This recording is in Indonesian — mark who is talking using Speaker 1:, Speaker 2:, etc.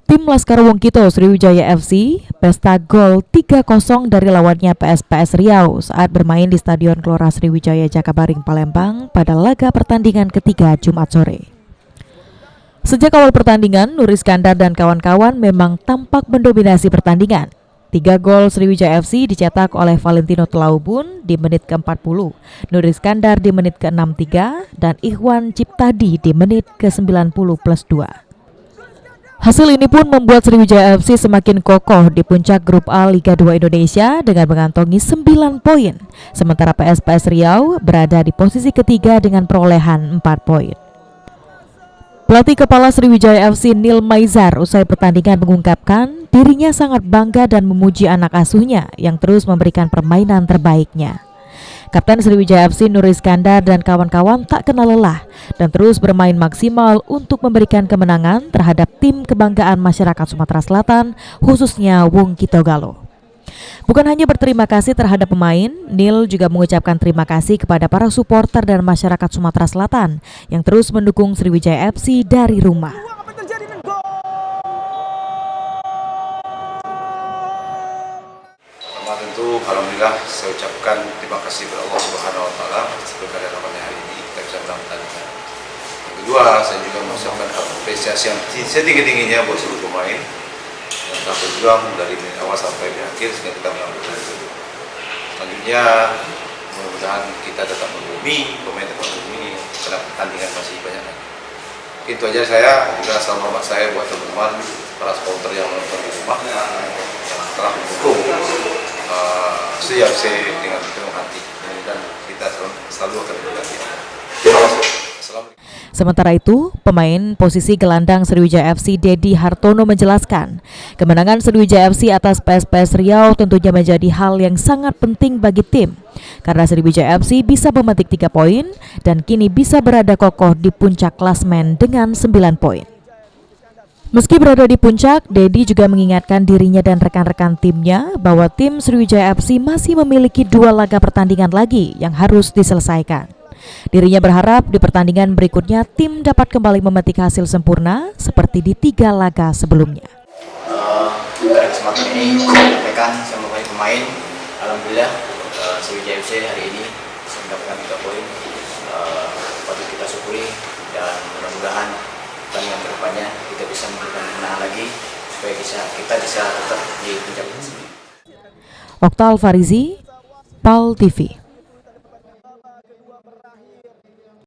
Speaker 1: Tim Laskar Wongkito Sriwijaya FC pesta gol 3-0 dari lawannya PSPS Riau saat bermain di Stadion Gelora Sriwijaya Jakabaring Palembang pada laga pertandingan ketiga Jumat sore. Sejak awal pertandingan, Nur Iskandar dan kawan-kawan memang tampak mendominasi pertandingan. 3 gol Sriwijaya FC dicetak oleh Valentino Telaubun di menit ke-40, Nur Iskandar di menit ke-63, dan Ikhwan Ciptadi di menit ke-90+2. Hasil ini pun membuat Sriwijaya FC semakin kokoh di puncak grup A Liga 2 Indonesia dengan mengantongi 9 poin, sementara PSPS Riau berada di posisi ketiga dengan perolehan 4 poin. Pelatih kepala Sriwijaya FC Nil Maizar usai pertandingan mengungkapkan dirinya sangat bangga dan memuji anak asuhnya yang terus memberikan permainan terbaiknya. Kapten Sriwijaya FC Nur Iskandar dan kawan-kawan tak kenal lelah dan terus bermain maksimal untuk memberikan kemenangan terhadap tim kebanggaan masyarakat Sumatera Selatan, khususnya Wongkito Galo. Bukan hanya berterima kasih terhadap pemain, Nil juga mengucapkan terima kasih kepada para supporter dan masyarakat Sumatera Selatan yang terus mendukung Sriwijaya FC dari rumah.
Speaker 2: Tentu alhamdulillah saya ucapkan terima kasih kepada Allah Subhanahu wa taala atas berkah-karunia hari ini kita bisa menang pertandingan. Yang kedua, saya juga mengucapkan apresiasi yang setinggi-tingginya buat seluruh pemain yang telah berjuang dari menit awal sampai akhir sehingga kita menang pertandingan. Selanjutnya, mudah-mudahan kita tetap membumi, pemain tetap membumi karena pertandingan masih banyak lagi. Itu aja saya, juga salam hormat saya buat teman-teman para supporter yang menonton di rumah yang telah mendukung CFC dengan penuh hati, dan kita selalu akan berhati. Terima kasih.
Speaker 1: Sementara itu, pemain posisi gelandang Sriwijaya FC Dedi Hartono menjelaskan, kemenangan Sriwijaya FC atas PSPS Riau tentunya menjadi hal yang sangat penting bagi tim, karena Sriwijaya FC bisa memetik 3 poin dan kini bisa berada kokoh di puncak klasmen dengan 9 poin. Meski berada di puncak, Dedi juga mengingatkan dirinya dan rekan-rekan timnya bahwa tim Sriwijaya FC masih memiliki 2 laga pertandingan lagi yang harus diselesaikan. Dirinya berharap di pertandingan berikutnya tim dapat kembali memetik hasil sempurna seperti di 3 laga sebelumnya.
Speaker 3: Pada kesempatan ini saya sampaikan sama pemain, alhamdulillah Sriwijaya FC hari ini bisa mendapatkan 3 poin. Patut kita syukuri dan mudah-mudahan pertandingan kedepannya kita bisa memberikan kemenangan lagi supaya kita bisa tetap di puncak.
Speaker 1: Oktal Farizi, PAL TV.